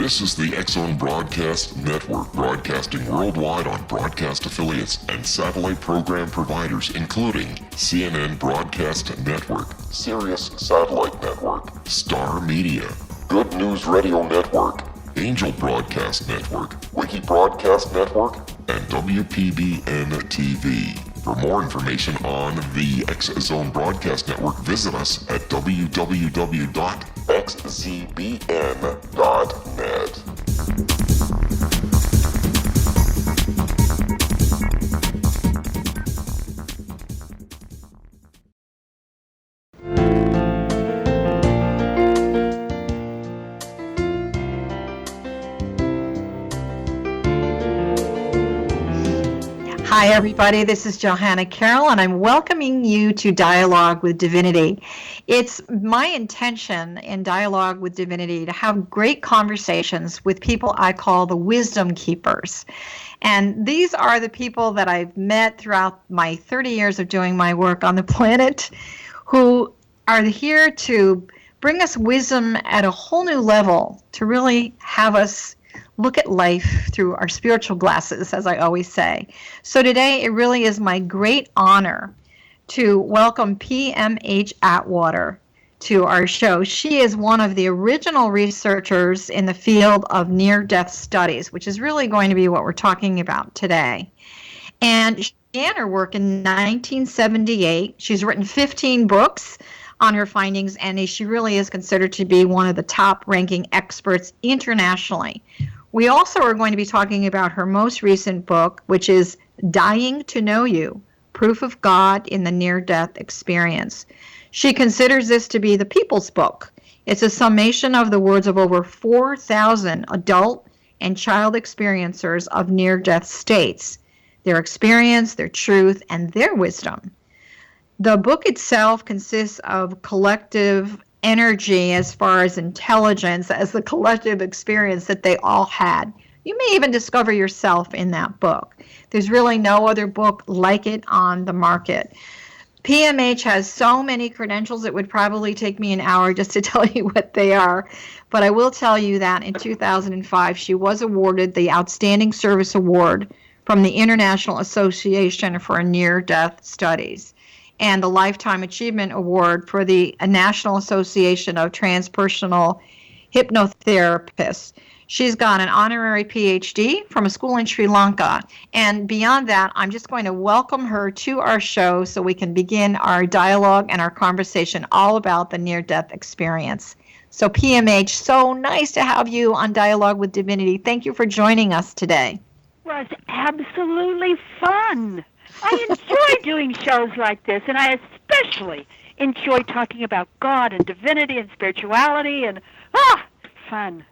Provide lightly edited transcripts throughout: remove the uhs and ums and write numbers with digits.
This is the X-Zone Broadcast Network, broadcasting worldwide on broadcast affiliates and satellite program providers, including CNN Broadcast Network, Sirius Satellite Network, Star Media, Good News Radio Network, Angel Broadcast Network, Wiki Broadcast Network, and WPBN TV. For more information on the X-Zone Broadcast Network, visit us at www.xzbn.net. Hi, everybody. This is Johanna Carroll, and I'm welcoming you to Dialogue with Divinity. It's my intention in Dialogue with Divinity to have great conversations with people I call the wisdom keepers. And these are the people that I've met throughout my 30 years of doing my work on the planet who are here to bring us wisdom at a whole new level, to really have us look at life through our spiritual glasses, as I always say. So today, it really is my great honor to welcome PMH Atwater to our show. She is one of the original researchers in the field of near-death studies, which is really going to be what we're talking about today. And she began her work in 1978. She's written 15 books on her findings, and she really is considered to be one of the top-ranking experts internationally. We also are going to be talking about her most recent book, which is Dying to Know You, Proof of God in the Near-Death Experience. She considers this to be the people's book. It's a summation of the words of over 4,000 adult and child experiencers of near-death states, their experience, their truth, and their wisdom. The book itself consists of collective energy as far as intelligence, as the collective experience that they all had. You may even discover yourself in that book. There's really no other book like it on the market. PMH has so many credentials, it would probably take me an hour just to tell you what they are. But I will tell you that in 2005, she was awarded the Outstanding Service Award from the International Association for Near-Death Studies, and the Lifetime Achievement Award for the National Association of Transpersonal Hypnotherapists. She's got an honorary PhD from a school in Sri Lanka. And beyond that, I'm just going to welcome her to our show so we can begin our dialogue and our conversation all about the near-death experience. So PMH, so nice to have you on Dialogue with Divinity. Thank you for joining us today. It was absolutely fun. I enjoy doing shows like this, and I especially enjoy talking about God and divinity and spirituality and, fun.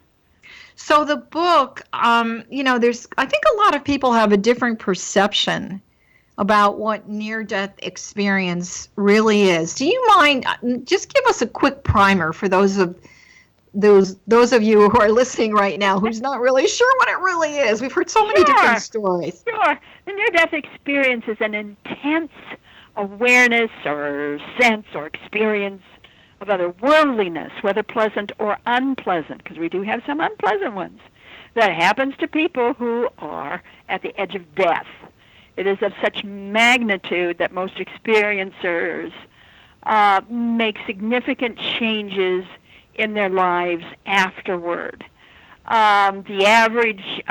So the book, I think a lot of people have a different perception about what near-death experience really is. Do you mind, just give us a quick primer for those of you who are listening right now who's not really sure what it really is. We've heard so many different stories. Sure. The near-death experience is an intense awareness or sense or experience of otherworldliness, whether pleasant or unpleasant, because we do have some unpleasant ones, that happens to people who are at the edge of death. It is of such magnitude that most experiencers make significant changes in their lives afterward. The average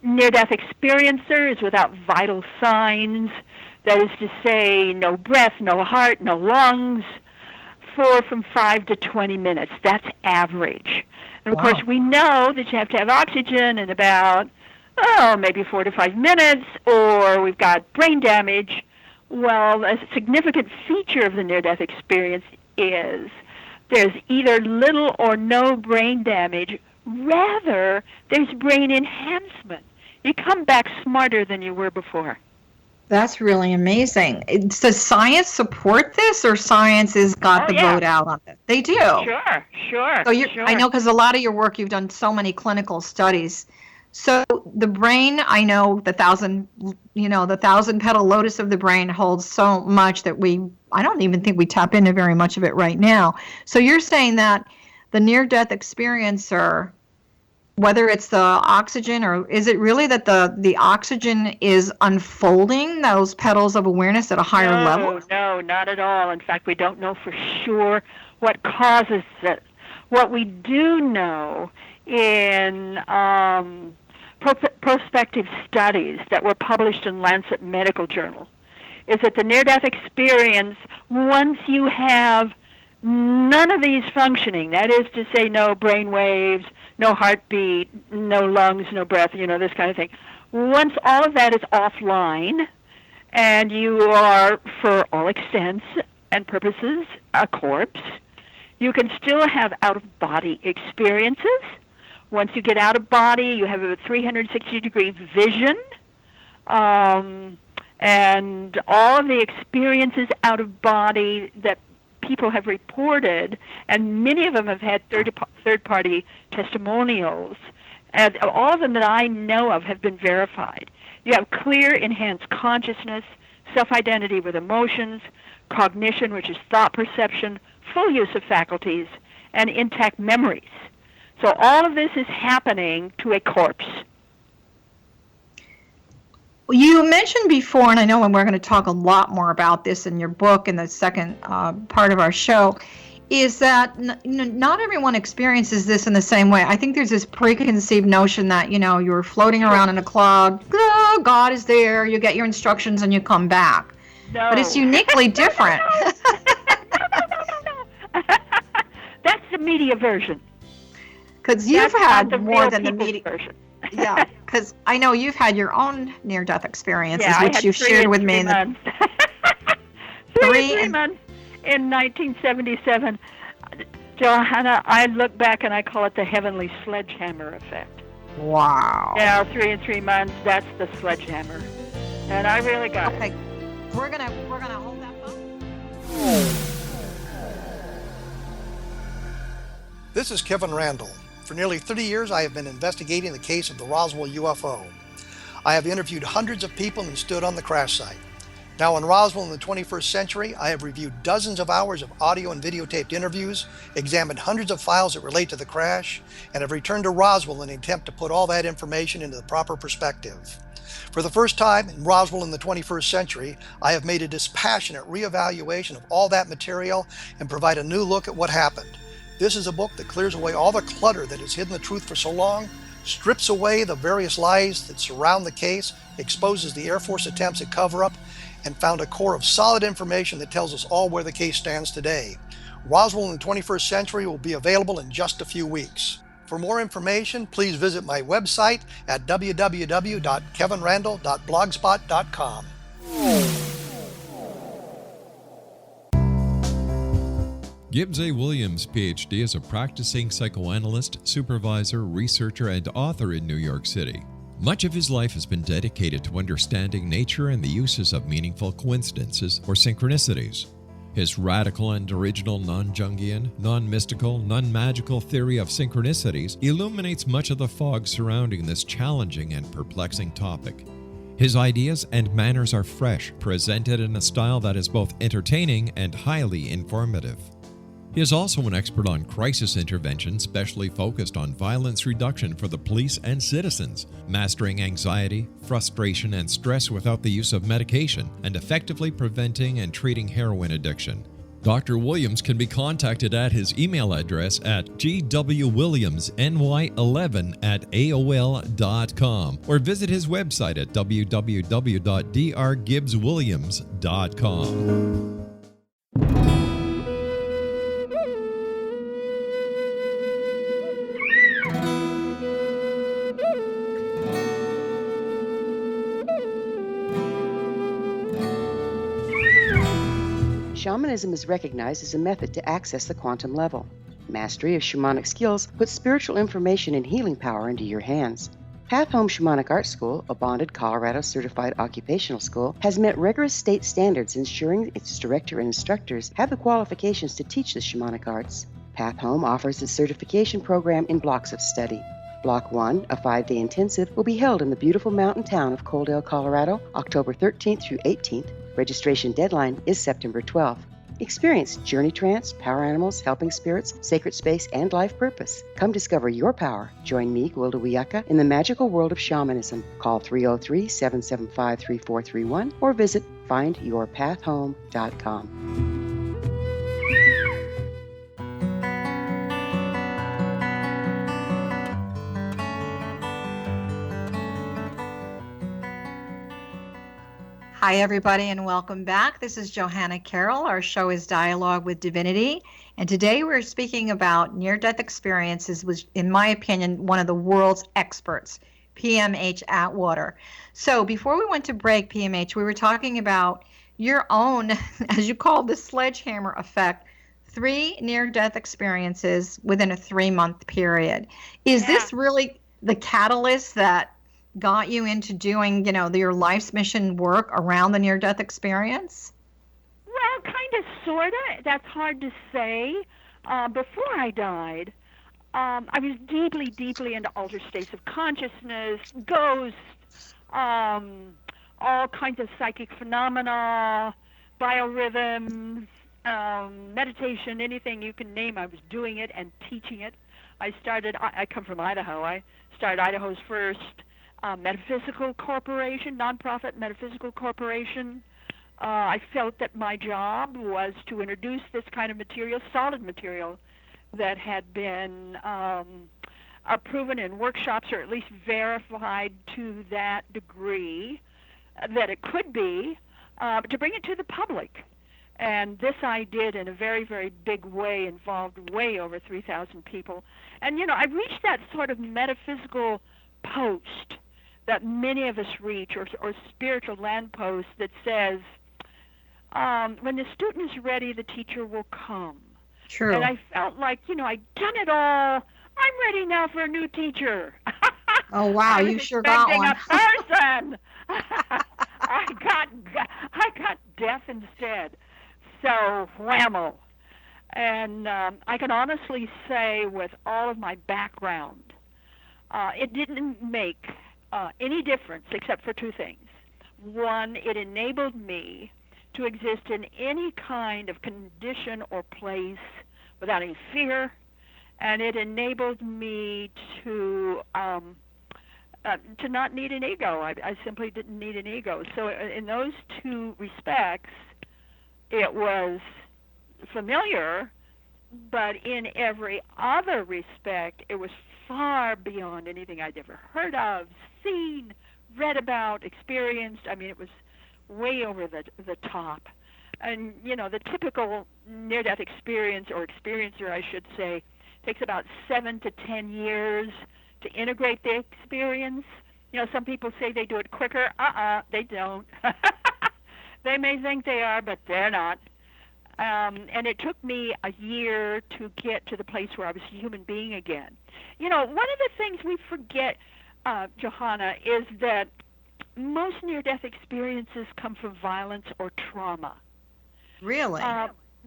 near-death experiencer is without vital signs, that is to say, no breath, no heart, no lungs, for from 5 to 20 minutes. That's average. And of course, we know that you have to have oxygen in about, maybe 4 to 5 minutes, or we've got brain damage. Well, a significant feature of the near-death experience is there's either little or no brain damage. Rather, there's brain enhancement. You come back smarter than you were before. That's really amazing. Does science support this, or science has got the vote out on it? They do. Sure. So I know, because a lot of your work, you've done so many clinical studies. So the brain, I know the thousand petal lotus of the brain holds so much that I don't even think we tap into very much of it right now. So you're saying that the near-death experiencer whether it's the oxygen, or is it really that the oxygen is unfolding those petals of awareness at a higher level? No, not at all. In fact, we don't know for sure what causes it. What we do know in prospective studies that were published in Lancet Medical Journal is that the near-death experience, once you have none of these functioning, that is to say no brain waves, no heartbeat, no lungs, no breath, this kind of thing. Once all of that is offline and you are, for all extents and purposes, a corpse, you can still have out-of-body experiences. Once you get out of body, you have a 360-degree vision, and all of the experiences out of body that people have reported, and many of them have had third-party testimonials, and all of them that I know of have been verified. You have clear, enhanced consciousness, self-identity with emotions, cognition, which is thought perception, full use of faculties, and intact memories. So all of this is happening to a corpse. You mentioned before, and I know we're going to talk a lot more about this in your book in the second part of our show, is that not everyone experiences this in the same way. I think there's this preconceived notion that, you're floating around in a cloud, God is there, you get your instructions and you come back. No. But it's uniquely different. No. That's the media version. Because you've had more than the media version. Yeah, because I know you've had your own near-death experiences, yeah, which you've shared with me. Months. three months in 1977. Johanna, I look back and I call it the heavenly sledgehammer effect. Wow. Yeah, 3 months, that's the sledgehammer. And I really got it. We're gonna hold that thought. This is Kevin Randall. For nearly 30 years, I have been investigating the case of the Roswell UFO. I have interviewed hundreds of people and stood on the crash site. Now in Roswell in the 21st century, I have reviewed dozens of hours of audio and videotaped interviews, examined hundreds of files that relate to the crash, and have returned to Roswell in an attempt to put all that information into the proper perspective. For the first time in Roswell in the 21st century, I have made a dispassionate reevaluation of all that material and provide a new look at what happened. This is a book that clears away all the clutter that has hidden the truth for so long, strips away the various lies that surround the case, exposes the Air Force attempts at cover-up, and found a core of solid information that tells us all where the case stands today. Roswell in the 21st century will be available in just a few weeks. For more information, please visit my website at www.kevinrandall.blogspot.com. Gibbs A. Williams, Ph.D., is a practicing psychoanalyst, supervisor, researcher, and author in New York City. Much of his life has been dedicated to understanding nature and the uses of meaningful coincidences or synchronicities. His radical and original non-Jungian, non-mystical, non-magical theory of synchronicities illuminates much of the fog surrounding this challenging and perplexing topic. His ideas and manners are fresh, presented in a style that is both entertaining and highly informative. He is also an expert on crisis intervention specially focused on violence reduction for the police and citizens, mastering anxiety, frustration, and stress without the use of medication, and effectively preventing and treating heroin addiction. Dr. Williams can be contacted at his email address at gwwilliamsny11@aol.com or visit his website at www.drgibbswilliams.com. Shamanism is recognized as a method to access the quantum level. Mastery of shamanic skills puts spiritual information and healing power into your hands. Path Home Shamanic Art School, a bonded Colorado certified occupational school, has met rigorous state standards ensuring its director and instructors have the qualifications to teach the shamanic arts. Path Home offers its certification program in blocks of study. Block 1, a 5-day intensive, will be held in the beautiful mountain town of Coaldale, Colorado, October 13th through 18th. Registration deadline is September 12th. Experience Journey Trance, Power Animals, Helping Spirits, Sacred Space, and Life Purpose. Come discover your power. Join me, Gwilda Wiyaka, in the magical world of shamanism. Call 303-775-3431 or visit findyourpathhome.com. Hi, everybody, and welcome back. This is Johanna Carroll. Our show is Dialogue with Divinity. And today we're speaking about near-death experiences, which, in my opinion, one of the world's experts, PMH Atwater. So before we went to break, PMH, we were talking about your own, as you call the sledgehammer effect, 3 near-death experiences within a 3-month period. Is this really the catalyst that got you into doing, your life's mission work around the near-death experience? Well, kind of, sort of. That's hard to say. Before I died, I was deeply, deeply into altered states of consciousness, ghosts, all kinds of psychic phenomena, biorhythms, meditation, anything you can name. I was doing it and teaching it. I come from Idaho. I started Idaho's first metaphysical corporation, nonprofit metaphysical corporation. I felt that my job was to introduce this kind of material, solid material, that had been proven in workshops, or at least verified to that degree that it could be, to bring it to the public. And this I did in a very, very big way, involved way over 3,000 people. And, I reached that sort of metaphysical post that many of us reach, or spiritual lamppost that says, when the student is ready, the teacher will come. True. And I felt like, I'd done it all. I'm ready now for a new teacher. Oh, wow, you sure got one. A person. I got deaf instead. So, whammo. And I can honestly say, with all of my background, it didn't make any difference except for 2 things. One, it enabled me to exist in any kind of condition or place without any fear, and it enabled me to not need an ego. I simply didn't need an ego. So in those 2 respects, it was familiar, but in every other respect, it was far beyond anything I'd ever heard of, seen, read about, experienced. I mean, it was way over the top. And, the typical near-death experience, or experiencer, I should say, takes about 7 to 10 years to integrate the experience. Some people say they do it quicker. They don't. They may think they are, but they're not. And it took me a year to get to the place where I was a human being again. One of the things we forget, Johanna, is that most near-death experiences come from violence or trauma. Really?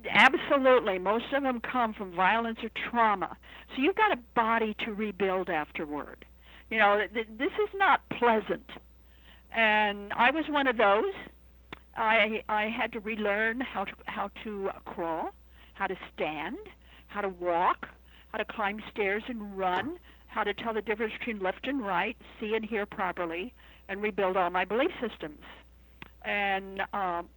Absolutely. Most of them come from violence or trauma. So you've got a body to rebuild afterward. This is not pleasant. And I was one of those. I had to relearn how to crawl, how to stand, how to walk, how to climb stairs and run, how to tell the difference between left and right, see and hear properly, and rebuild all my belief systems. And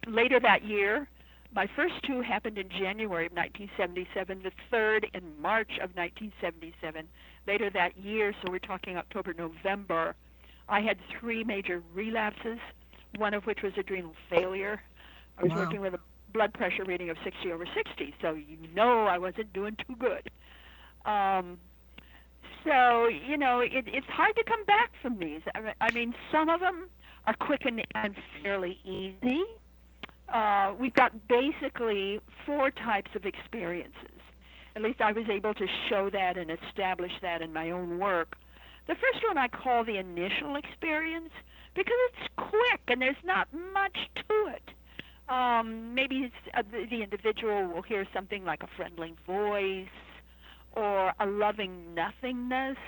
later that year, my first 2 happened in January of 1977, the third in March of 1977. Later that year, so we're talking October, November, I had 3 major relapses, one of which was adrenal failure. I was working with a blood pressure reading of 60/60, so I wasn't doing too good. So, it's hard to come back from these. I mean, some of them are quick and fairly easy. We've got basically 4 types of experiences. At least I was able to show that and establish that in my own work. The first one I call the initial experience because it's quick and there's not much to it. Maybe the individual will hear something like a friendly voice or a loving nothingness.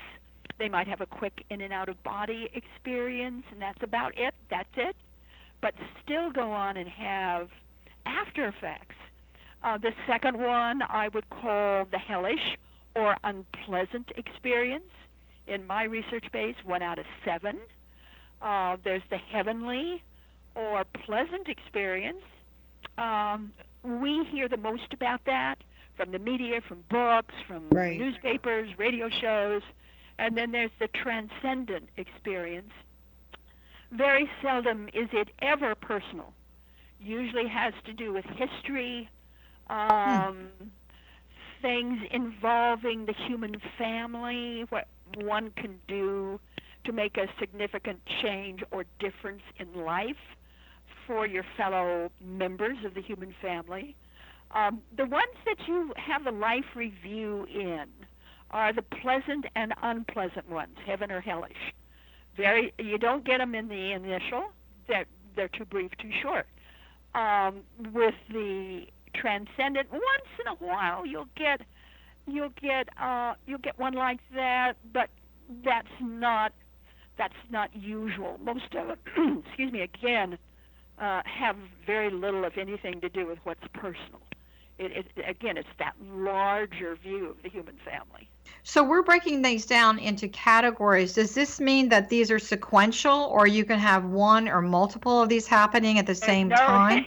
They might have a quick in and out of body experience, and that's about it. That's it. But still go on and have after effects The second one I would call the hellish or unpleasant experience. In my research base, 1 out of 7. There's the heavenly or pleasant experience. We hear the most about that from the media, from books, from newspapers, radio shows. And then there's the transcendent experience. Very seldom is it ever personal. Usually has to do with history, things involving the human family, what one can do to make a significant change or difference in life for your fellow members of the human family. The ones that you have the life review in are the pleasant and unpleasant ones, heaven or hellish. You don't get them in the initial; they're too brief, too short. With the transcendent, once in a while you'll get one like that, but that's not usual. Most of them, excuse me, again, have very little, if anything, to do with what's personal. Again, it's that larger view of the human family. So we're breaking these down into categories. Does this mean that these are sequential, or you can have one or multiple of these happening at the same time?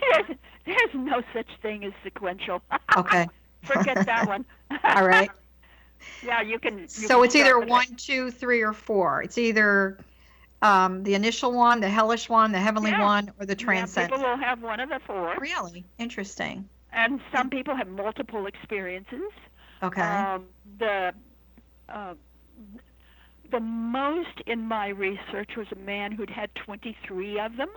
There's no such thing as sequential. Okay. Forget that one. All right. Yeah, you can. So it's either 1, 2, 3, or 4. It's either the initial one, the hellish one, the heavenly one, or the transcendent. People will have one of the 4. Really? Interesting. And some people have multiple experiences. Okay. The most in my research was a man who'd had 23 of them.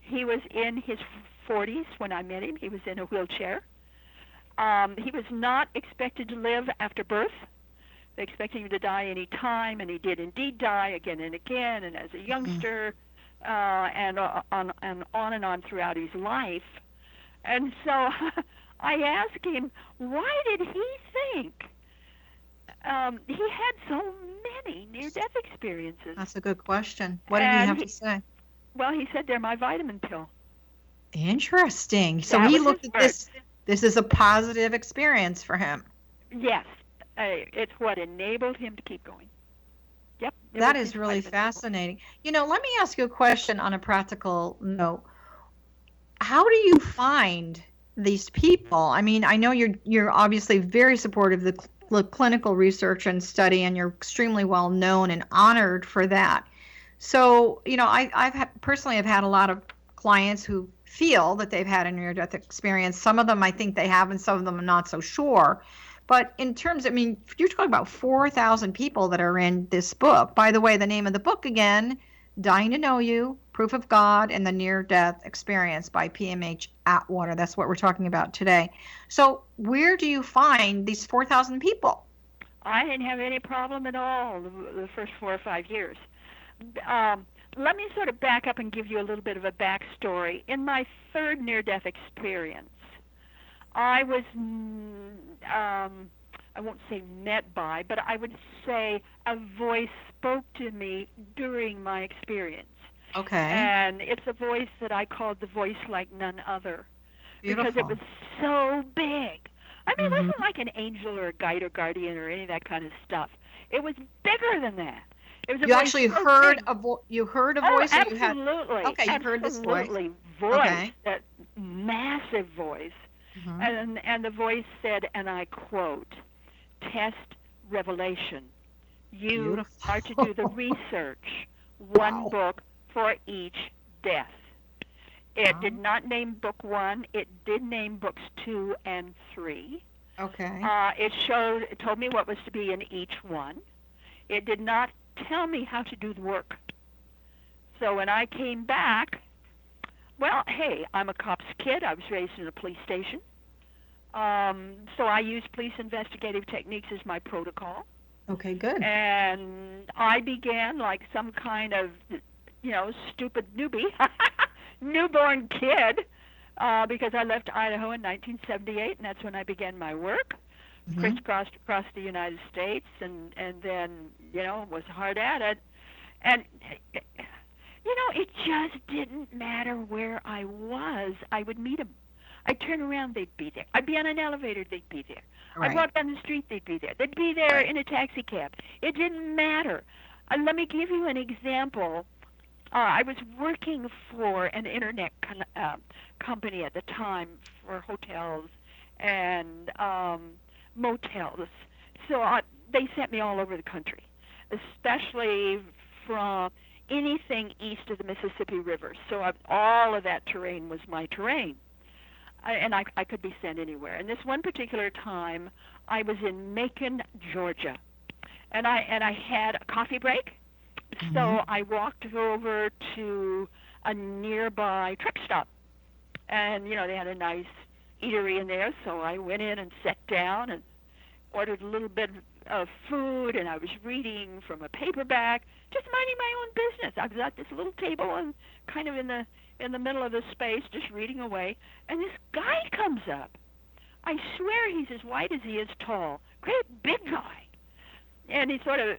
He was in his 40s when I met him. He was in a wheelchair. He was not expected to live after birth. They expected him to die any time, and he did indeed die again and again, and as a youngster, and on throughout his life. And so I asked him, why did he think he had so many near-death experiences? That's a good question. What did he have to say? Well, he said they're my vitamin pill. Interesting. So he looked at this. This is a positive experience for him. Yes. It's what enabled him to keep going. Yep. That is really fascinating. Let me ask you a question on a practical note. How do you find these people? I mean, I know you're obviously very supportive of the clinical research and study, and you're extremely well known and honored for that. So, I've personally had a lot of clients who feel that they've had a near-death experience. Some of them I think they have, and some of them I'm not so sure. But in terms, you're talking about 4,000 people that are in this book. By the way, the name of the book again, Dying to Know You, Proof of God and the Near-Death Experience by PMH Atwater. That's what we're talking about today. So where do you find these 4,000 people? I didn't have any problem at all the first 4 or 5 years. Let me sort of back up and give you a little bit of a backstory. In my third near-death experience, I was, I won't say met by, but I would say a voice spoke to me during my experience. Okay. And it's a voice that I called the voice like none other. Beautiful. Because it was so big. It wasn't like an angel or a guide or guardian or any of that kind of stuff. It was bigger than that. It was a you voice actually so heard big. you heard a voice? Oh, or you had? absolutely. Okay, you've heard this voice. Absolutely. Okay. That massive voice. And the voice said, and I quote, "Test revelation. You Beautiful. are to do the research. One book for each death." It did not name book 1. It did name books 2 and 3. Okay. It told me what was to be in each one. It did not tell me how to do the work. So when I came back, well, hey, I'm a cop's kid. I was raised in a police station. So I used police investigative techniques as my protocol. Okay, good. And I began like some kind of, stupid newbie, newborn kid, because I left Idaho in 1978, and that's when I began my work. Crisscrossed across the United States, and then, was hard at it. And, it just didn't matter where I was. I would meet I'd turn around, they'd be there. I'd be on an elevator, they'd be there. Right. I'd walk down the street, they'd be there. They'd be there Right. in a taxi cab. It didn't matter. Let me give you an example. I was working for an internet company at the time for hotels and motels. So they sent me all over the country, especially from anything east of the Mississippi River. So all of that terrain was my terrain. And I could be sent anywhere. And this one particular time, I was in Macon, Georgia, and I had a coffee break. Mm-hmm. So I walked over to a nearby truck stop, and they had a nice eatery in there. So I went in and sat down and ordered a little bit of food, and I was reading from a paperback, just minding my own business. I was at this little table and kind of in the middle of the space, just reading away, and this guy comes up. I swear he's as white as he is tall. Great big guy. And he sort of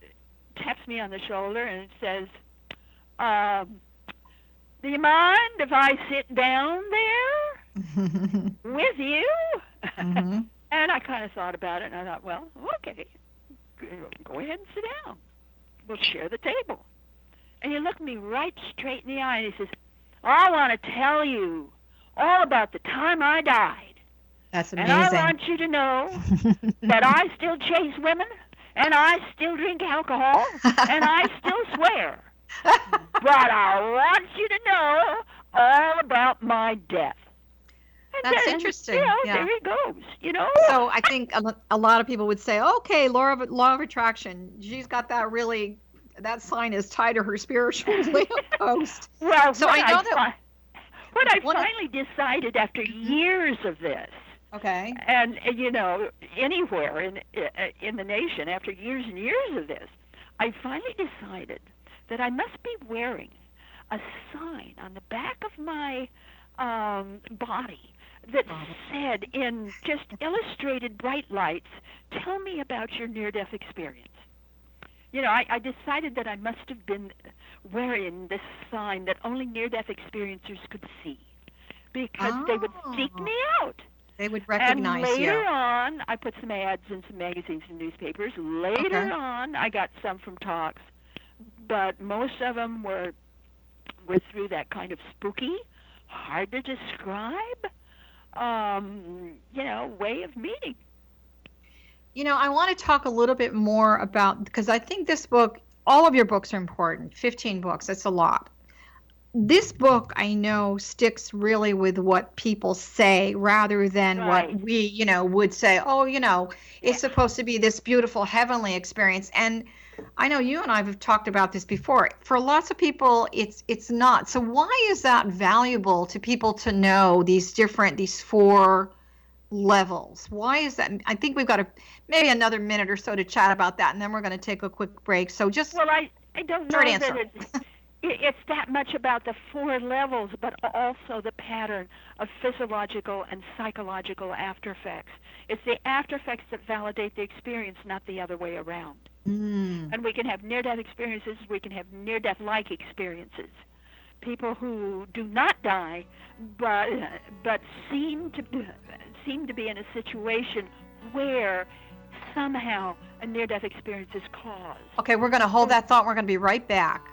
taps me on the shoulder and says, do you mind if I sit down there with you? Mm-hmm. And I kind of thought about it, and I thought, well, okay, go ahead and sit down. We'll share the table. And he looked me right straight in the eye, and he says, I want to tell you all about the time I died. That's amazing. And I want you to know that I still chase women, and I still drink alcohol, and I still swear. But I want you to know all about my death. And That's then, interesting. Yeah. There he goes, So I think a lot of people would say, okay, law of attraction, she's got that sign is tied to her spiritual lamppost. Well, so I know that what I finally decided after years of this, okay, and anywhere in the nation, after years and years of this, I finally decided that I must be wearing a sign on the back of my body that said, in just illustrated bright lights, tell me about your near-death experience. I decided that I must have been wearing this sign that only near-death experiencers could see, because they would seek me out. They would recognize you. And later on, I put some ads in some magazines and newspapers. Later on, I got some from talks, but most of them were through that kind of spooky, hard to describe, way of meeting. I want to talk a little bit more about, because I think this book, all of your books are important. 15 books, that's a lot. This book, I know, sticks really with what people say rather than what we, would say, it's supposed to be this beautiful heavenly experience. And I know you and I have talked about this before. For lots of people, it's not. So why is that valuable to people to know these 4 levels? Why is that? I think we've got maybe another minute or so to chat about that, and then we're going to take a quick break. So just I don't know that it's that much about the 4 levels, but also the pattern of physiological and psychological after effects. It's the after effects that validate the experience, not the other way around. And we can have near-death experiences. We can have near-death-like experiences. People who do not die, but seem to be in a situation where somehow a near-death experience is caused. Okay, we're going to hold that thought. We're going to be right back.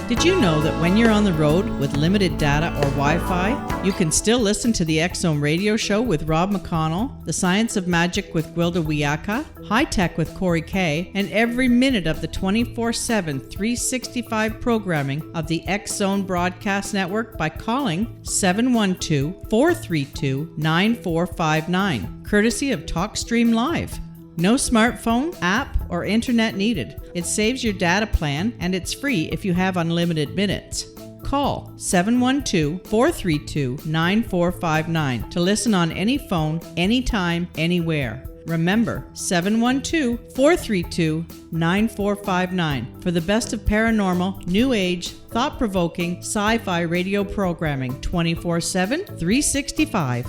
Did you know that when you're on the road with limited data or Wi-Fi, you can still listen to the X-Zone radio show with Rob McConnell, The Science of Magic with Gwilda Wiyaka, High Tech with Corey Kay, and every minute of the 24/7, 365 programming of the X-Zone Broadcast Network by calling 712-432-9459, courtesy of TalkStream Live. No smartphone, app, or internet needed. It saves your data plan, and it's free if you have unlimited minutes. Call 712-432-9459 to listen on any phone, anytime, anywhere. Remember, 712-432-9459 for the best of paranormal, new age, thought-provoking, sci-fi radio programming 24/7, 365.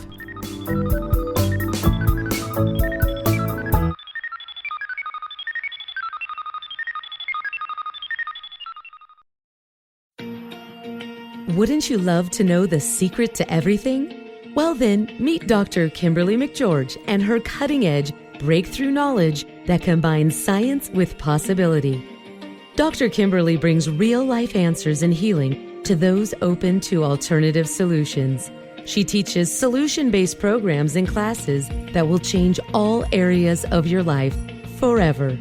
Wouldn't you love to know the secret to everything? Well then, meet Dr. Kimberly McGeorge and her cutting-edge breakthrough knowledge that combines science with possibility. Dr. Kimberly brings real-life answers and healing to those open to alternative solutions. She teaches solution-based programs and classes that will change all areas of your life forever.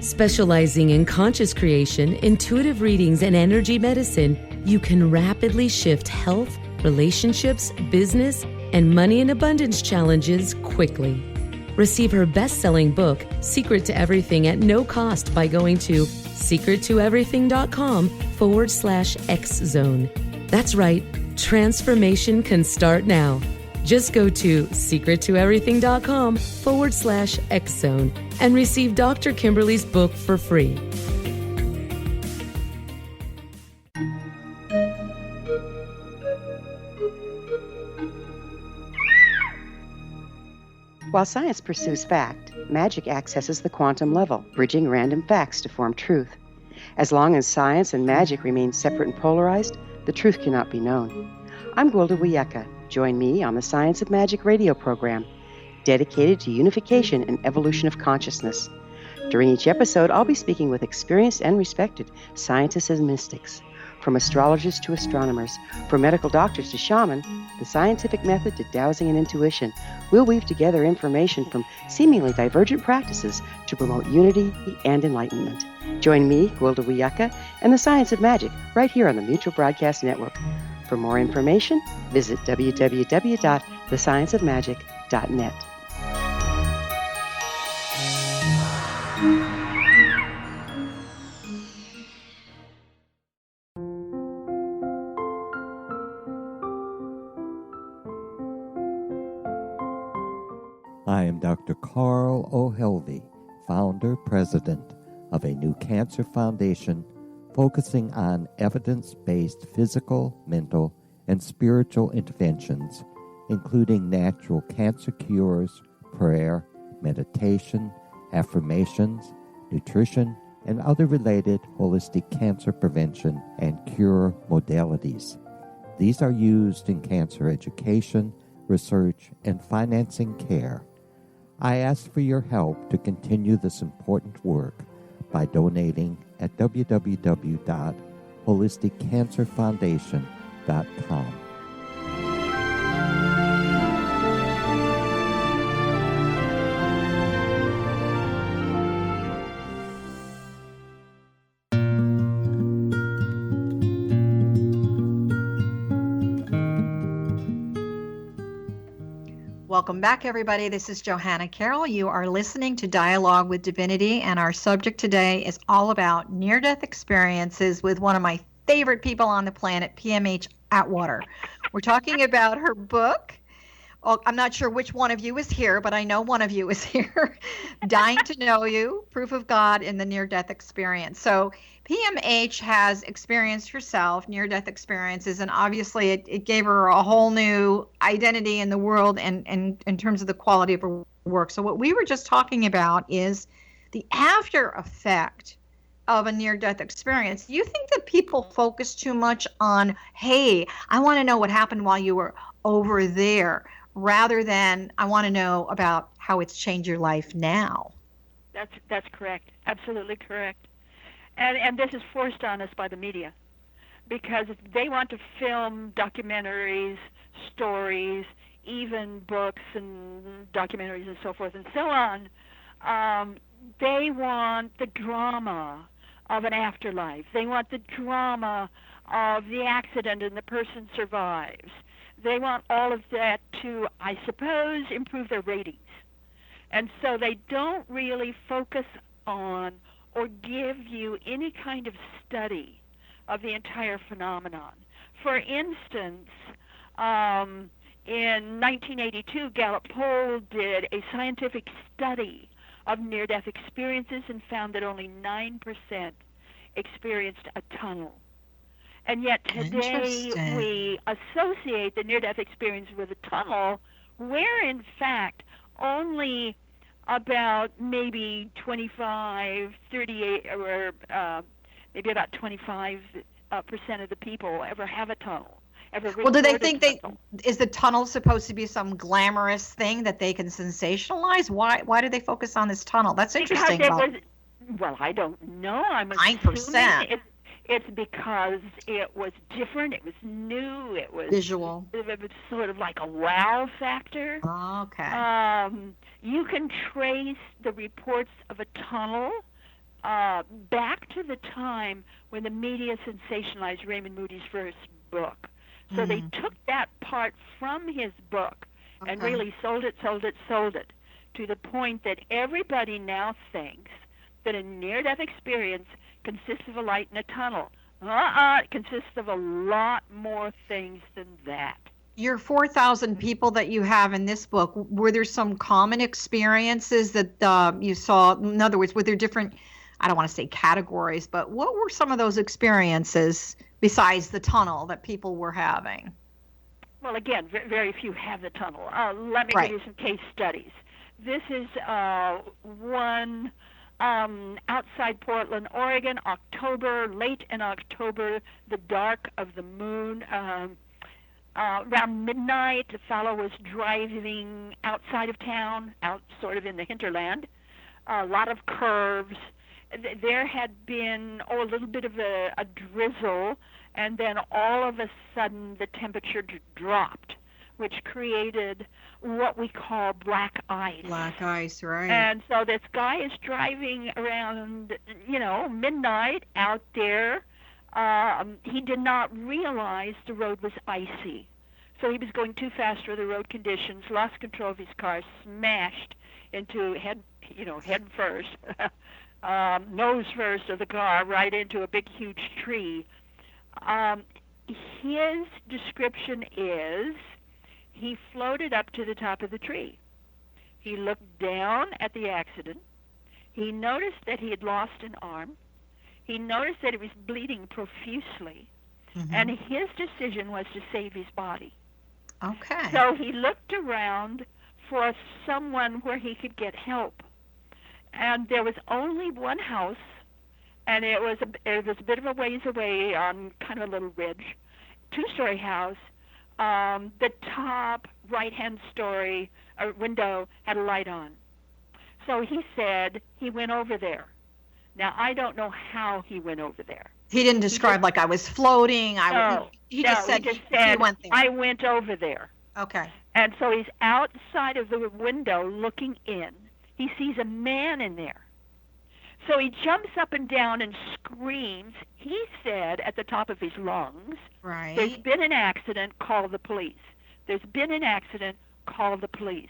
Specializing in conscious creation, intuitive readings, and energy medicine, you can rapidly shift health, relationships, business, and money and abundance challenges quickly. Receive her best-selling book, Secret to Everything, at no cost by going to secrettoeverything.com/X-Zone. That's right, transformation can start now. Just go to secrettoeverything.com/X-Zone and receive Dr. Kimberly's book for free. While science pursues fact, magic accesses the quantum level, bridging random facts to form truth. As long as science and magic remain separate and polarized, the truth cannot be known. I'm Gwilda Wiyaka. Join me on the Science of Magic radio program, dedicated to unification and evolution of consciousness. During each episode, I'll be speaking with experienced and respected scientists and mystics. From astrologers to astronomers, from medical doctors to shaman, the scientific method to dowsing and intuition, we'll weave together information from seemingly divergent practices to promote unity and enlightenment. Join me, Gwilda Wiyaka, and the Science of Magic right here on the Mutual Broadcast Network. For more information, visit www.thescienceofmagic.net. I am Dr. Carl O'Helvey, founder, president of a new cancer foundation focusing on evidence-based physical, mental, and spiritual interventions, including natural cancer cures, prayer, meditation, affirmations, nutrition, and other related holistic cancer prevention and cure modalities. These are used in cancer education, research, and financing care. I ask for your help to continue this important work by donating at www.holisticcancerfoundation.com. Welcome back, everybody. This is Johanna Carroll. You are listening to Dialogue with Divinity, and our subject today is all about near-death experiences with one of my favorite people on the planet, PMH Atwater. We're talking about her book. Oh, I'm not sure which one of you is here, but I know one of you is here. Dying to Know You, Proof of God in the Near-Death Experience. So PMH has experienced herself near-death experiences, and obviously it gave her a whole new identity in the world and in terms of the quality of her work. So what we were just talking about is the after effect of a near-death experience. Do you think that people focus too much on, hey, I want to know what happened while you were over there, rather than I want to know about how it's changed your life now? That's correct. Absolutely correct. And this is forced on us by the media, because they want to film documentaries, stories, even books and documentaries and so forth and so on. They want the drama of an afterlife. They want the drama of the accident and the person survives. They want all of that to, I suppose, improve their ratings. And so they don't really focus on or give you any kind of study of the entire phenomenon. For instance, in 1982, Gallup poll did a scientific study of near-death experiences and found that only 9% experienced a tunnel. And yet today we associate the near-death experience with a tunnel, where in fact only about maybe 25, 38, or maybe about 25% of the people ever have a tunnel. Well, do they think is the tunnel supposed to be some glamorous thing that they can sensationalize? Why do they focus on this tunnel? That's interesting. Because well, I don't know. I'm 9%. It's because it was different. It was new. It was visual. It was sort of like a wow factor. Oh, okay. You can trace the reports of a tunnel back to the time when the media sensationalized Raymond Moody's first book. So they took that part from his book and really sold it to the point that everybody now thinks that a near-death experience consists of a light in a tunnel. It consists of a lot more things than that. Your 4,000 people that you have in this book, were there some common experiences that you saw? In other words, were there different, I don't want to say categories, but what were some of those experiences besides the tunnel that people were having? Well, again, very few have the tunnel. Let me give you some case studies. This is one outside Portland, Oregon, late in October, the dark of the moon. Around midnight, the fellow was driving outside of town, out sort of in the hinterland. A lot of curves. There had been a little bit of a drizzle, and then all of a sudden the temperature dropped, which created what we call black ice. Black ice, right. And so this guy is driving around, midnight out there. He did not realize the road was icy. So he was going too fast for the road conditions, lost control of his car, smashed into head first, nose first of the car, right into a big, huge tree. His description is he floated up to the top of the tree. He looked down at the accident. He noticed that he had lost an arm. He noticed that it was bleeding profusely. And his decision was to save his body. Okay. So he looked around for someone where he could get help. And there was only one house, and it was a bit of a ways away on kind of a little ridge, 2-story house. The top right-hand story window had a light on. So he said he went over there. Now, I don't know how he went over there. He didn't describe like I was floating. He just said he went there. I went over there. Okay. And so he's outside of the window looking in. He sees a man in there. So he jumps up and down and screams. He said at the top of his lungs, right. There's been an accident, call the police. There's been an accident, call the police.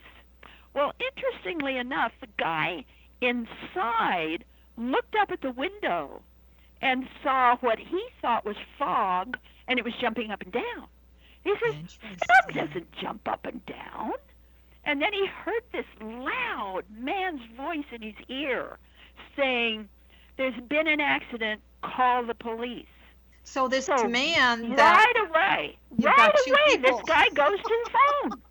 Well, interestingly enough, the guy inside looked up at the window and saw what he thought was fog, and it was jumping up and down. He says, fog doesn't jump up and down. And then he heard this loud man's voice in his ear saying, there's been an accident, call the police. So this man right away, this guy goes to the phone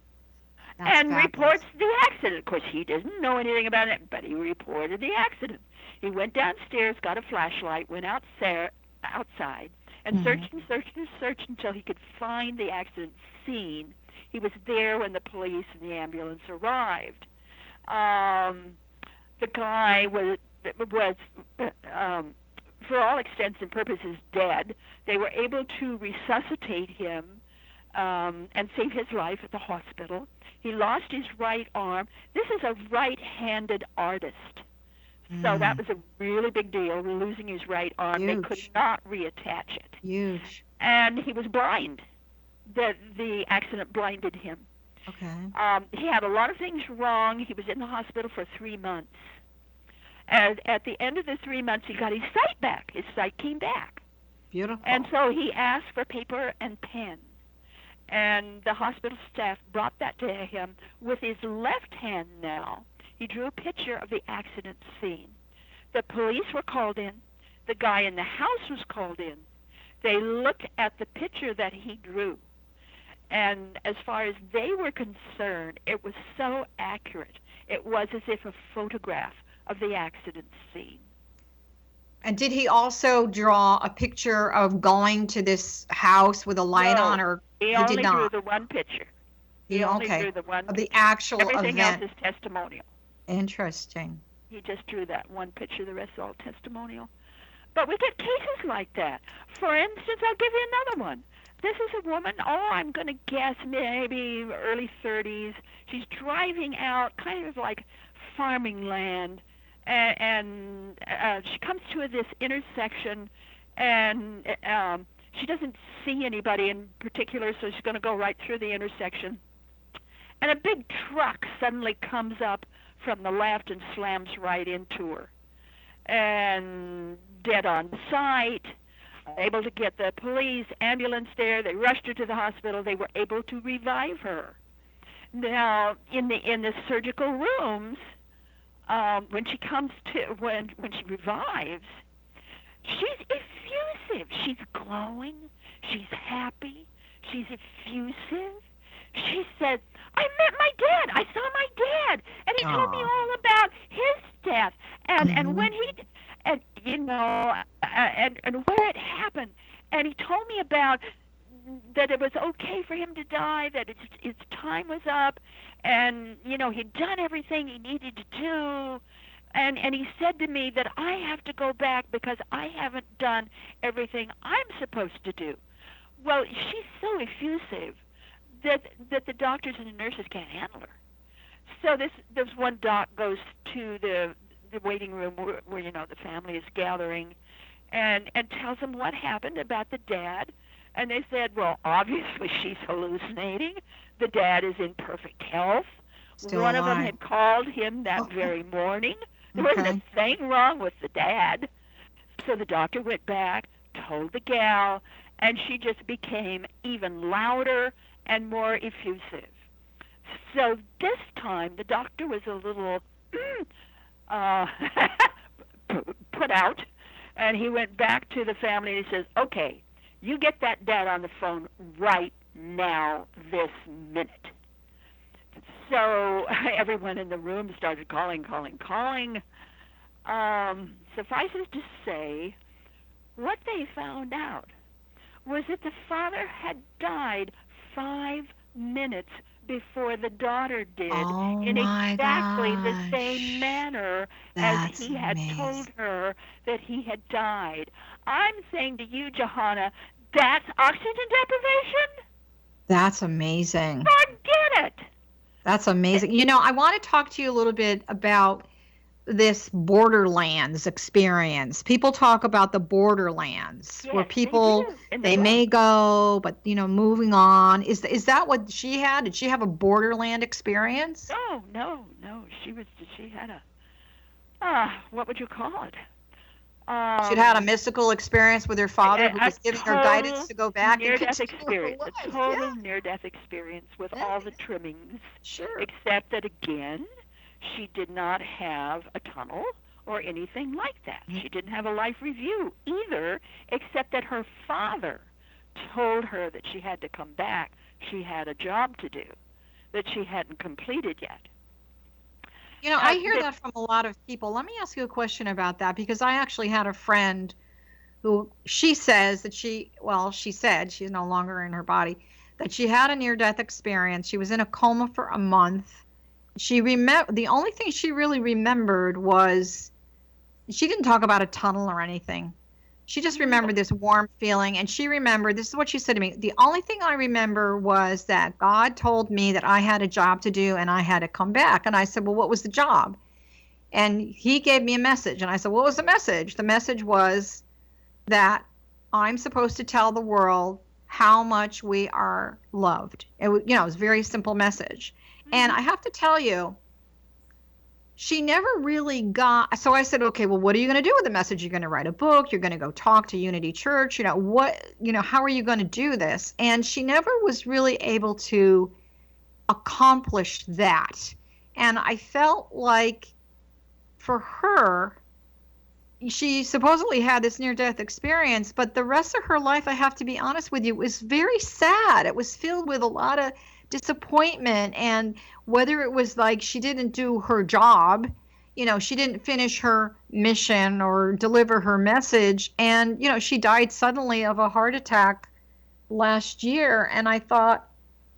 and reports the accident. Of course, he doesn't know anything about it, but he reported the accident. He went downstairs, got a flashlight, went outside, and searched and searched and searched until he could find the accident scene. He was there when the police and the ambulance arrived. The guy was for all extents and purposes, dead. They were able to resuscitate him and save his life at the hospital. He lost his right arm. This is a right-handed artist. So that was a really big deal, losing his right arm. Huge. They could not reattach it. Huge. And he was blind. The accident blinded him. Okay. He had a lot of things wrong. He was in the hospital for 3 months. And at the end of the 3 months, he got his sight back. His sight came back. Beautiful. And so he asked for paper and pen. And the hospital staff brought that to him with his left hand now. He drew a picture of the accident scene. The police were called in. The guy in the house was called in. They looked at the picture that he drew. And as far as they were concerned, it was so accurate. It was as if a photograph of the accident scene. And did he also draw a picture of going to this house with a light No, on, or he he only did drew not? the one picture. He He only okay. drew the one Of the picture. actual Everything event. else is testimonial. Interesting. He just drew that one picture. The rest is all testimonial. But we get cases like that. For instance, I'll give you another one. This is a woman, I'm going to guess maybe early 30s. She's driving out kind of like farming land, and she comes to this intersection, and she doesn't see anybody in particular, so she's going to go right through the intersection. And a big truck suddenly comes up from the left and slams right into her. And dead on sight, able to get the police, ambulance there. They rushed her to the hospital. They were able to revive her. Now, in the surgical rooms, when she comes to, when she revives, she's effusive. She's glowing. She's happy. She's effusive. She said, I met my dad. I saw my dad. And he told me all about his death. And when he, and you know, and where it happened. And he told me about that it was okay for him to die, that its time was up, and, you know, he'd done everything he needed to do. And he said to me that I have to go back because I haven't done everything I'm supposed to do. Well, she's so effusive that the doctors and the nurses can't handle her. So this one doc goes to the waiting room where you know the family is gathering, and tells them what happened about the dad. And they said, well, obviously she's hallucinating. The dad is in perfect health. Still One alive. of them had called him that very morning. There wasn't a thing wrong with the dad. So the doctor went back, told the gal, and she just became even louder and more effusive. So this time the doctor was a little put out, and he went back to the family and he says, okay, you get that dad on the phone right now, this minute. So everyone in the room started calling. Suffices to say, what they found out was that the father had died 5 minutes before the daughter did, in exactly the same manner as he had told her that he had died. I'm saying to you, Johanna, that's oxygen deprivation? That's amazing. Forget it. That's amazing. You know, I want to talk to you a little bit about this borderlands experience. People talk about the borderlands, Yes, where people they may go, but you know, moving on. Is that what she had? Did she have a borderland experience? No. She had a what would you call it? She'd had a mystical experience with her father, who was giving her guidance to go back and continue her life. A total near-death experience with all the trimmings. Sure. Except that, again, she did not have a tunnel or anything like that. She didn't have a life review either, except that her father told her that she had to come back. She had a job to do that she hadn't completed yet. You know, I hear that from a lot of people. Let me ask you a question about that, because I actually had a friend who, she says that she said, she's no longer in her body, that she had a near-death experience. She was in a coma for a month. The only thing she really remembered was, she didn't talk about a tunnel or anything. She just remembered this warm feeling, and she remembered, this is what she said to me, the only thing I remember was that God told me that I had a job to do and I had to come back. And I said, well, what was the job? And he gave me a message. And I said, what was the message? The message was that I'm supposed to tell the world how much we are loved. It was a very simple message. And I have to tell you, she never really got, so I said, okay, well, what are you going to do with the message? You're going to write a book, you're going to go talk to Unity Church, how are you going to do this? And she never was really able to accomplish that. And I felt like for her, she supposedly had this near-death experience, but the rest of her life, I have to be honest with you, was very sad. It was filled with a lot of disappointment, and whether it was like she didn't do her job, she didn't finish her mission or deliver her message, and she died suddenly of a heart attack last year. And I thought,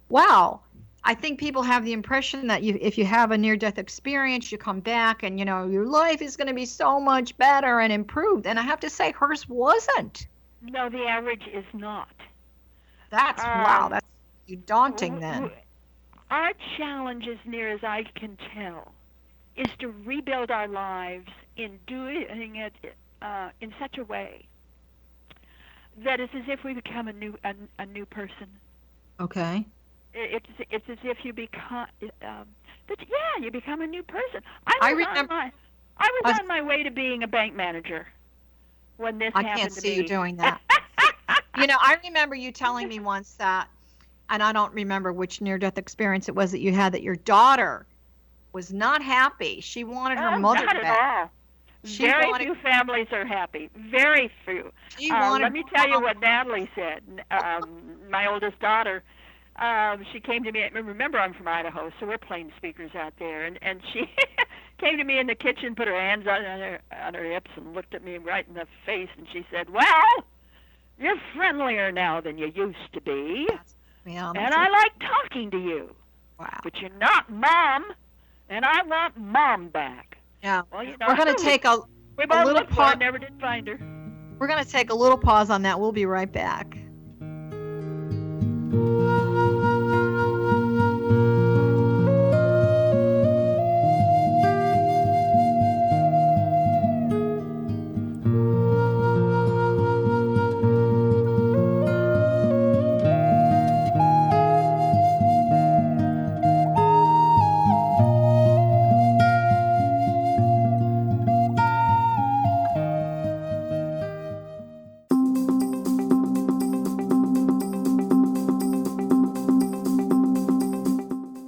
wow, I think people have the impression that if you have a near-death experience, you come back and your life is going to be so much better and improved. And I have to say, hers wasn't. No, the average is not. That's wow, that's daunting then. Our challenge, as near as I can tell, is to rebuild our lives in doing it in such a way that it's as if we become a new person. Okay. It's as if you become you become a new person. I was on my way to being a bank manager when this happened to me. I can't see you doing that. I remember you telling me once that, and I don't remember which near-death experience it was that you had, that your daughter was not happy. She wanted her mother back. Not at all. Very few families are happy. Very few. Let me tell you what Natalie said. My oldest daughter, she came to me. Remember, I'm from Idaho, so we're plain speakers out there. And she came to me in the kitchen, put her hands on her hips, and looked at me right in the face, and she said, "Well, you're friendlier now than you used to be, and I like talking to you. Wow. But you're not Mom, and I want Mom back." Yeah. Well, we're going to take a little pause. Never did find her. We're going to take a little pause on that. We'll be right back.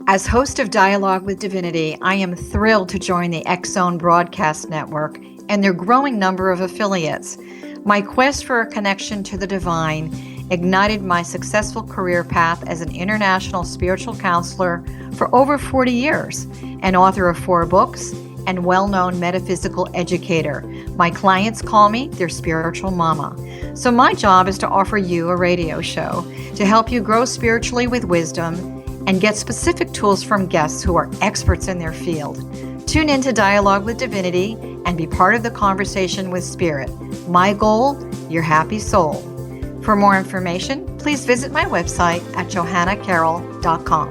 As host of Dialogue with Divinity, I am thrilled to join the X-Zone Broadcast Network and their growing number of affiliates. My quest for a connection to the divine ignited my successful career path as an international spiritual counselor for over 40 years, an author of 4 books, and well-known metaphysical educator. My clients call me their spiritual mama. So my job is to offer you a radio show to help you grow spiritually with wisdom and get specific tools from guests who are experts in their field. Tune in to Dialogue with Divinity and be part of the conversation with Spirit. My goal, your happy soul. For more information, please visit my website at johannacarroll.com.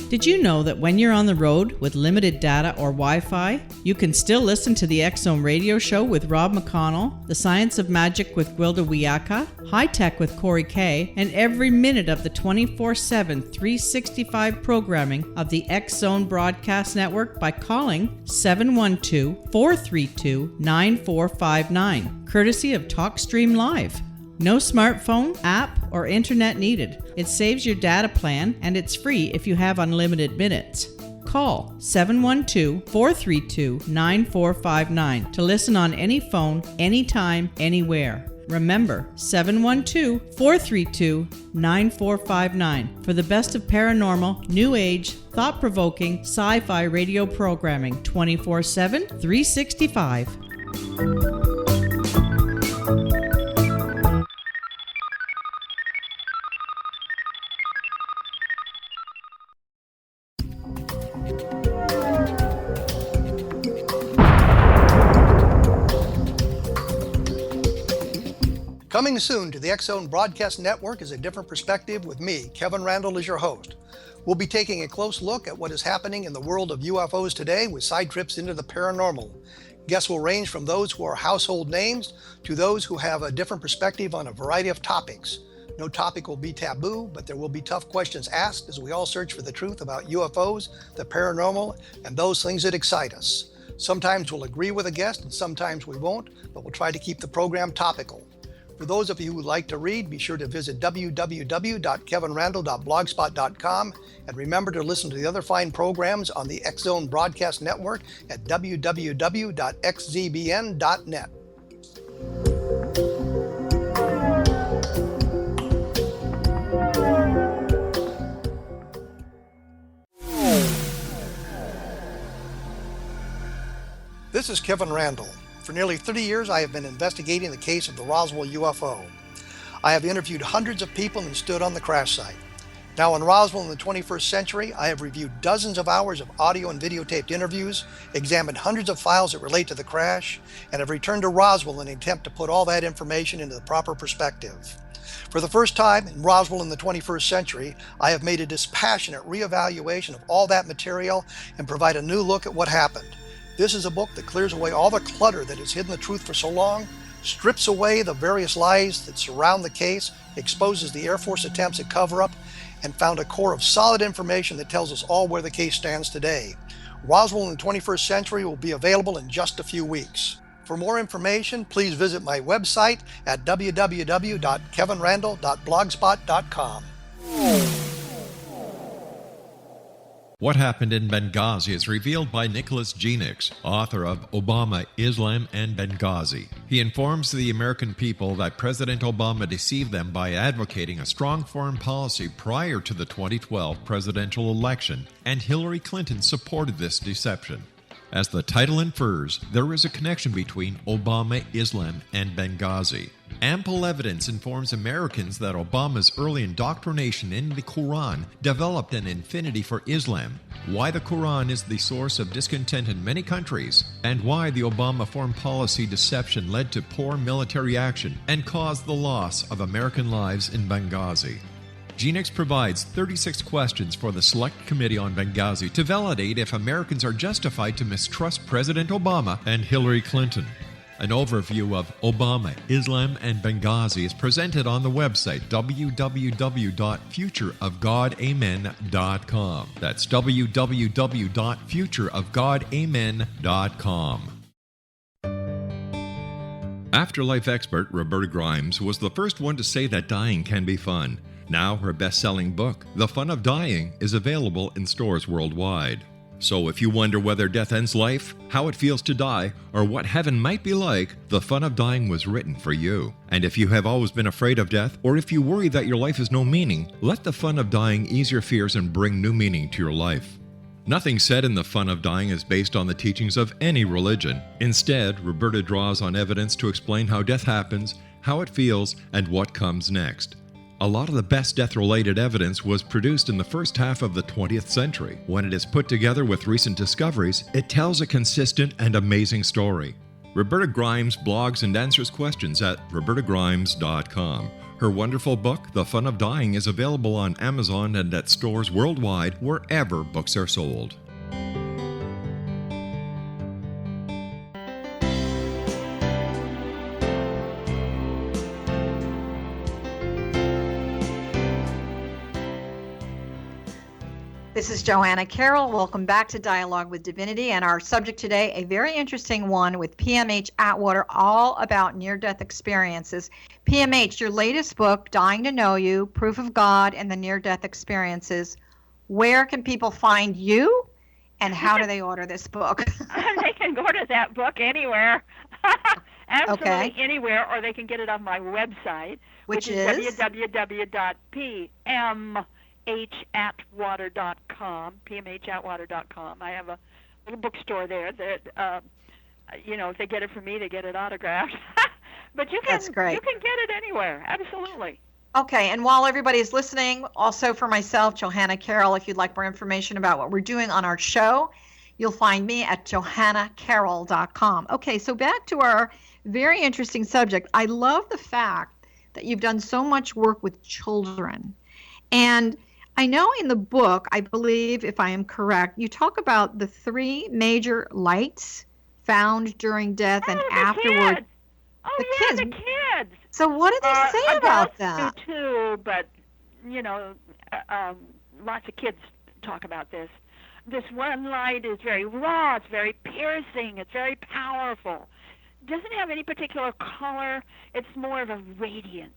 Did you know that when you're on the road with limited data or Wi-Fi, you can still listen to the X-Zone radio show with Rob McConnell, The Science of Magic with Gwilda Wiyaka, High Tech with Corey Kay, and every minute of the 24/7, 365 programming of the X-Zone Broadcast Network by calling 712-432-9459, courtesy of TalkStream Live. No smartphone, app, or internet needed. It saves your data plan, and it's free if you have unlimited minutes. Call 712-432-9459 to listen on any phone, anytime, anywhere. Remember, 712-432-9459 for the best of paranormal, new age, thought-provoking, sci-fi radio programming 24/7, 365. Coming soon to the X-Zone Broadcast Network is A Different Perspective with me, Kevin Randall, as your host. We'll be taking a close look at what is happening in the world of UFOs today with side trips into the paranormal. Guests will range from those who are household names to those who have a different perspective on a variety of topics. No topic will be taboo, but there will be tough questions asked as we all search for the truth about UFOs, the paranormal, and those things that excite us. Sometimes we'll agree with a guest and sometimes we won't, but we'll try to keep the program topical. For those of you who would like to read, be sure to visit www.kevinrandle.blogspot.com and remember to listen to the other fine programs on the X Zone Broadcast Network at www.xzbn.net. This is Kevin Randle. For nearly 30 years, I have been investigating the case of the Roswell UFO. I have interviewed hundreds of people and stood on the crash site. Now in Roswell in the 21st century, I have reviewed dozens of hours of audio and videotaped interviews, examined hundreds of files that relate to the crash, and have returned to Roswell in an attempt to put all that information into the proper perspective. For the first time in Roswell in the 21st century, I have made a dispassionate reevaluation of all that material and provide a new look at what happened. This is a book that clears away all the clutter that has hidden the truth for so long, strips away the various lies that surround the case, exposes the Air Force attempts at cover-up, and found a core of solid information that tells us all where the case stands today. Roswell in the 21st century will be available in just a few weeks. For more information, please visit my website at www.kevinrandle.blogspot.com. What Happened in Benghazi is revealed by Nicholas Genix, author of Obama, Islam, and Benghazi. He informs the American people that President Obama deceived them by advocating a strong foreign policy prior to the 2012 presidential election, and Hillary Clinton supported this deception. As the title infers, there is a connection between Obama, Islam, and Benghazi. Ample evidence informs Americans that Obama's early indoctrination in the Quran developed an affinity for Islam, why the Quran is the source of discontent in many countries, and why the Obama foreign policy deception led to poor military action and caused the loss of American lives in Benghazi. Genix provides 36 questions for the Select Committee on Benghazi to validate if Americans are justified to mistrust President Obama and Hillary Clinton. An overview of Obama, Islam, and Benghazi is presented on the website www.futureofgodamen.com. That's www.futureofgodamen.com. Afterlife expert Roberta Grimes was the first one to say that dying can be fun. Now her best-selling book, The Fun of Dying, is available in stores worldwide. So if you wonder whether death ends life, how it feels to die, or what heaven might be like, The Fun of Dying was written for you. And if you have always been afraid of death, or if you worry that your life has no meaning, let The Fun of Dying ease your fears and bring new meaning to your life. Nothing said in The Fun of Dying is based on the teachings of any religion. Instead, Roberta draws on evidence to explain how death happens, how it feels, and what comes next. A lot of the best death-related evidence was produced in the first half of the 20th century. When it is put together with recent discoveries, it tells a consistent and amazing story. Roberta Grimes blogs and answers questions at robertagrimes.com. Her wonderful book, The Fun of Dying, is available on Amazon and at stores worldwide wherever books are sold. This is Johanna Carroll. Welcome back to Dialogue with Divinity, and our subject today, a very interesting one with PMH Atwater, all about near-death experiences. PMH, your latest book, Dying to Know You, Proof of God and the Near-Death Experiences. Where can people find you, and how do they order this book? They can order that book anywhere. Absolutely anywhere, or they can get it on my website, which is www.PMHAtwater.com, PMHAtwater.com. I have a little bookstore there that, if they get it from me, they get it autographed. But you can, That's great. You can get it anywhere, absolutely. Okay, and while everybody's listening, also for myself, Johanna Carroll, if you'd like more information about what we're doing on our show, you'll find me at johannacarroll.com. Okay, so back to our very interesting subject. I love the fact that you've done so much work with children. And I know in the book, I believe, if I am correct, you talk about the three major lights found during death and the afterward. kids. Oh, The yeah, kids. the kids. So what do they say about that? Adults do too, but, lots of kids talk about this. This one light is very raw, it's very piercing, it's very powerful. It doesn't have any particular color, it's more of a radiance.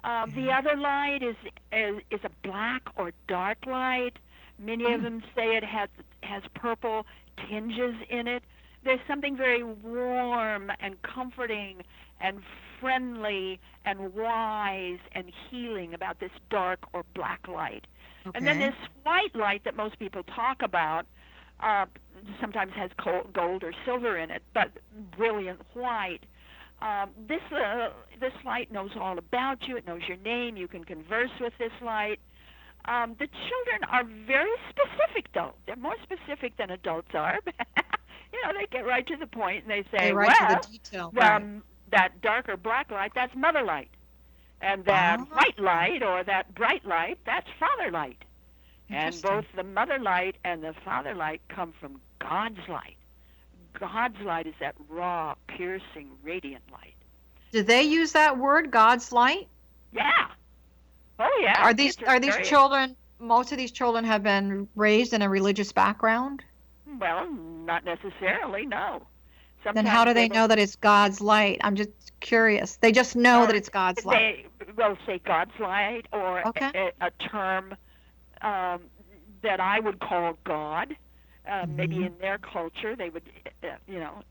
The other light is a black or dark light. Many of them say it has purple tinges in it. There's something very warm and comforting and friendly and wise and healing about this dark or black light. Okay. And then this white light that most people talk about sometimes has gold or silver in it, but brilliant white. This light knows all about you. It knows your name. You can converse with this light. The children are very specific, though. They're more specific than adults are. They get right to the point and they say, to the detail. That dark or black light, that's mother light. And that white light or that bright light, that's father light. And both the mother light and the father light come from God's light. God's light is that raw, piercing, radiant light. Do they use that word, God's light? Yeah. Oh, yeah. Are these children, most of these children have been raised in a religious background? Well, not necessarily, no. Sometimes then how do they know that it's God's light? I'm just curious. They just know that it's God's light. They'll say God's light or a term that I would call God. Maybe in their culture they would, a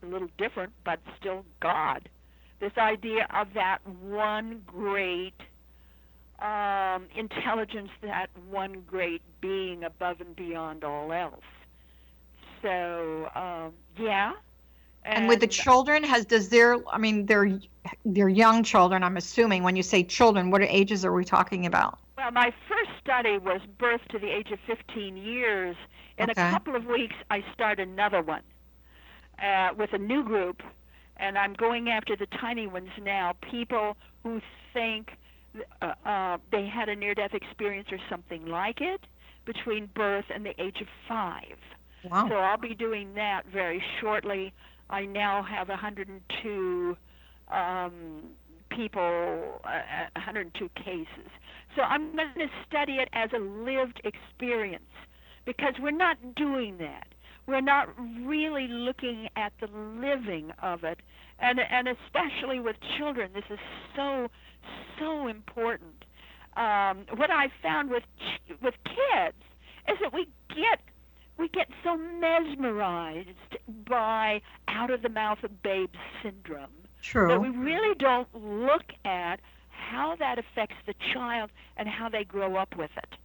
little different, but still God. This idea of that one great intelligence, that one great being above and beyond all else. So, yeah. And with the children, they're young children, I'm assuming. When you say children, what ages are we talking about? Well, my first study was birth to the age of 15 years. In a couple of weeks, I start another one with a new group, and I'm going after the tiny ones now, people who think they had a near-death experience or something like it between birth and the age of 5. Wow. So I'll be doing that very shortly. I now have 102 people, 102 cases. So I'm going to study it as a lived experience because we're not doing that. We're not really looking at the living of it. And especially with children, this is so important. What I found with kids is that we get so mesmerized by out-of-the-mouth-of-babes syndrome that we really don't look at how that affects the child and how they grow up with it.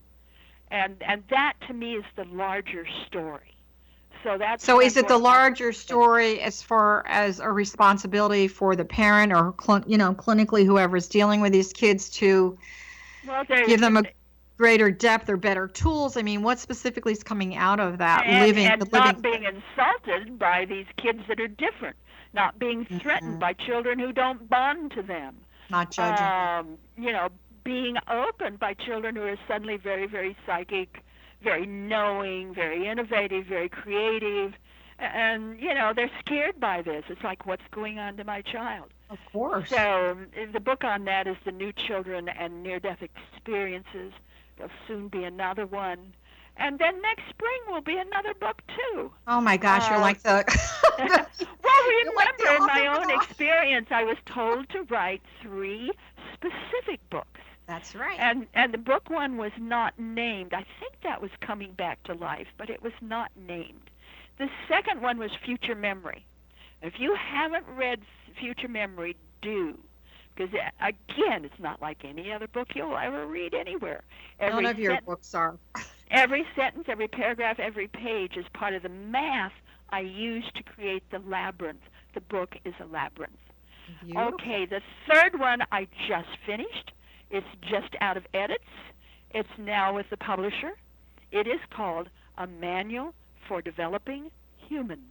And that, to me, is the larger story. So is it the larger story as far as a responsibility for the parent or, clinically whoever's dealing with these kids to give them a greater depth or better tools? I mean, what specifically is coming out of that not being insulted by these kids that are different, not being threatened by children who don't bond to them, not judging, being open by children who are suddenly very, very psychic, very knowing, very innovative, very creative, and they're scared by this. It's like, what's going on to my child? Of course. So the book on that is The New Children and Near-Death Experiences. There'll soon be another one. And then next spring will be another book, too. Oh, my gosh, you're like the... Well, remember, in my own experience, I was told to write 3 specific books. That's right. And the book one was not named. I think that was coming back to life, but it was not named. The second one was Future Memory. If you haven't read Future Memory, do. Because, again, it's not like any other book you'll ever read anywhere. None of your books are. Every sentence, every paragraph, every page is part of the math I use to create the labyrinth. The book is a labyrinth. Beautiful. Okay, the third one I just finished. It's just out of edits. It's now with the publisher. It is called A Manual for Developing Humans.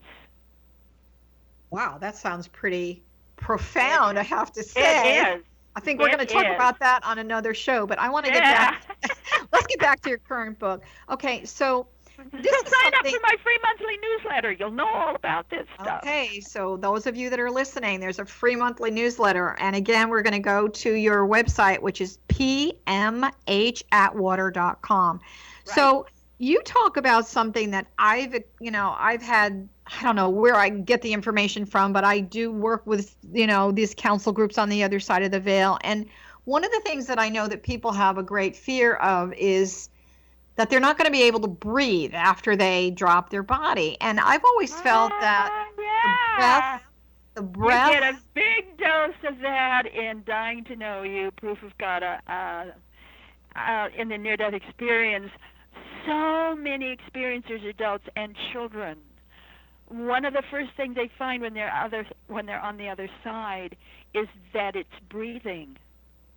Wow, that sounds pretty profound, I have to say. It is. I think we're going to talk about that on another show, but I want to get back. Let's get back to your current book. Okay, so this is sign up something. for my free monthly newsletter. You'll know all about this stuff. Okay, so those of you that are listening, there's a free monthly newsletter. And again, we're going to go to your website, which is pmhatwater.com. So you talk about something that I've had, I don't know where I get the information from, but I do work with, these council groups on the other side of the veil. And one of the things that I know that people have a great fear of is that they're not going to be able to breathe after they drop their body. And I've always felt that the breath. You get a big dose of that in Dying to Know You, Proof of God, in the near-death experience. So many experiencers, adults and children, one of the first things they find when they're on the other side is that it's breathing.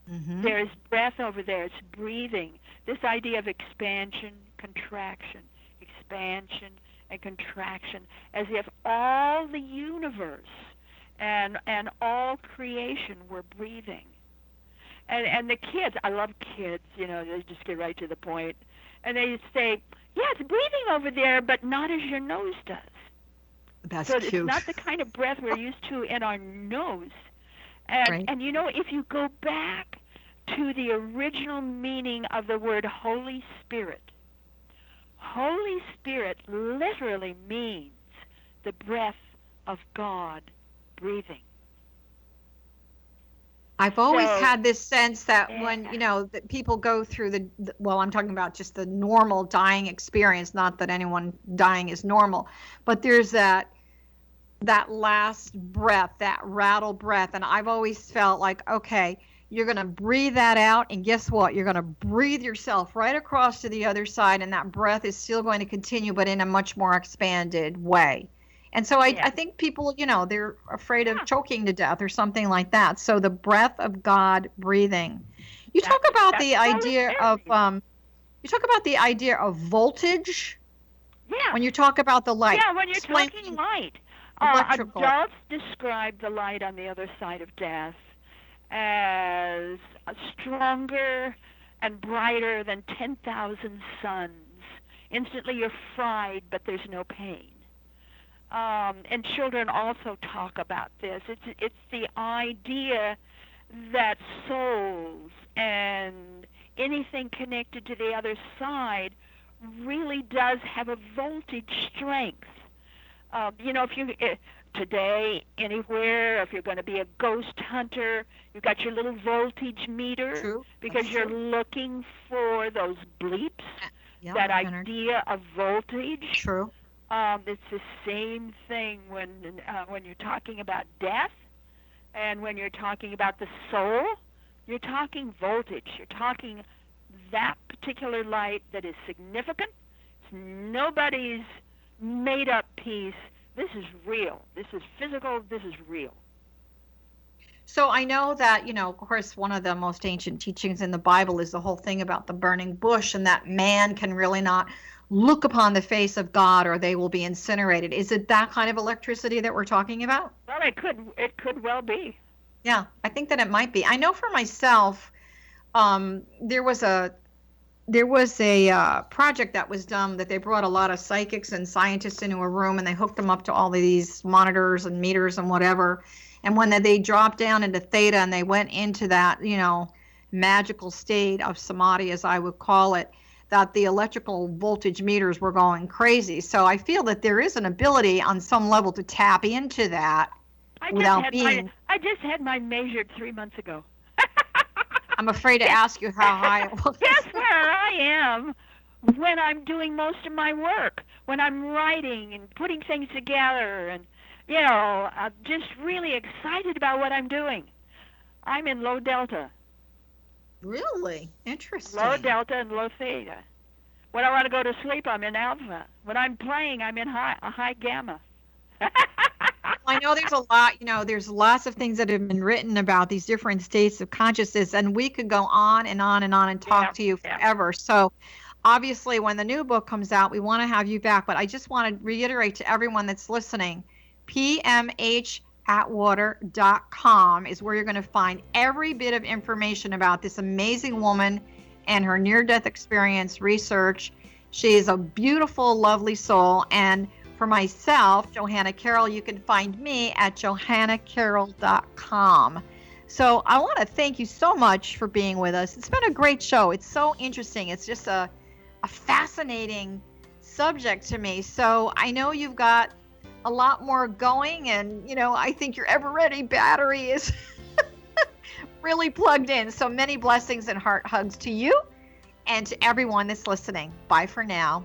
Mm-hmm. There's breath over there. It's breathing. This idea of expansion, contraction, as if all the universe and all creation were breathing. And the kids, I love kids, they just get right to the point. And they say, yeah, it's breathing over there, but not as your nose does. That's so cute. It's not the kind of breath we're used to in our nose. And if you go back to the original meaning of the word Holy Spirit literally means the breath of God breathing. I've always had this sense that when, that people go through I'm talking about just the normal dying experience, not that anyone dying is normal, but there's that last breath, that rattle breath. And I've always felt like, okay, you're going to breathe that out. And guess what? You're going to breathe yourself right across to the other side. And that breath is still going to continue, but in a much more expanded way. And so I think people, they're afraid of choking to death or something like that. So the breath of God breathing. You talk about the idea of voltage. Yeah. When you talk about the light. Yeah, when you're talking light. Adults describe the light on the other side of death as stronger and brighter than 10,000 suns. Instantly you're fried, but there's no pain. And children also talk about this. It's the idea that souls and anything connected to the other side really does have a voltage strength. If you today anywhere, if you're going to be a ghost hunter, you've got your little voltage meter because you're looking for those bleeps. That idea of voltage. True. It's the same thing when you're talking about death and when you're talking about the soul. You're talking voltage. You're talking that particular light that is significant. It's nobody's made-up piece. This is real. This is physical. This is real. So I know that, of course, one of the most ancient teachings in the Bible is the whole thing about the burning bush and that man can really not look upon the face of God or they will be incinerated. Is it that kind of electricity that we're talking about? Well, it could well be. Yeah, I think that it might be. I know for myself, there was a project that was done that they brought a lot of psychics and scientists into a room and they hooked them up to all of these monitors and meters and whatever. And when they dropped down into theta and they went into that, magical state of samadhi, as I would call it, that the electrical voltage meters were going crazy. So I feel that there is an ability on some level to tap into that I just had mine measured 3 months ago. I'm afraid to ask you how high it was. Guess where I am when I'm doing most of my work, when I'm writing and putting things together and, I'm just really excited about what I'm doing. I'm in low delta. Really? Interesting. Low delta and low theta. When I want to go to sleep, I'm in alpha. When I'm playing, I'm in high gamma. I know there's a lot, there's lots of things that have been written about these different states of consciousness, and we could go on and on and on and talk to you forever. So obviously when the new book comes out, we want to have you back, but I just want to reiterate to everyone that's listening, PMHAtwater.com is where you're going to find every bit of information about this amazing woman and her near-death experience research. She is a beautiful, lovely soul. And for myself, Johanna Carroll, you can find me at johannacarroll.com. So I want to thank you so much for being with us. It's been a great show. It's so interesting. It's just a fascinating subject to me. So I know you've got a lot more going, and I think your ever ready battery is really plugged in. So many blessings and heart hugs to you and to everyone that's listening. Bye for now.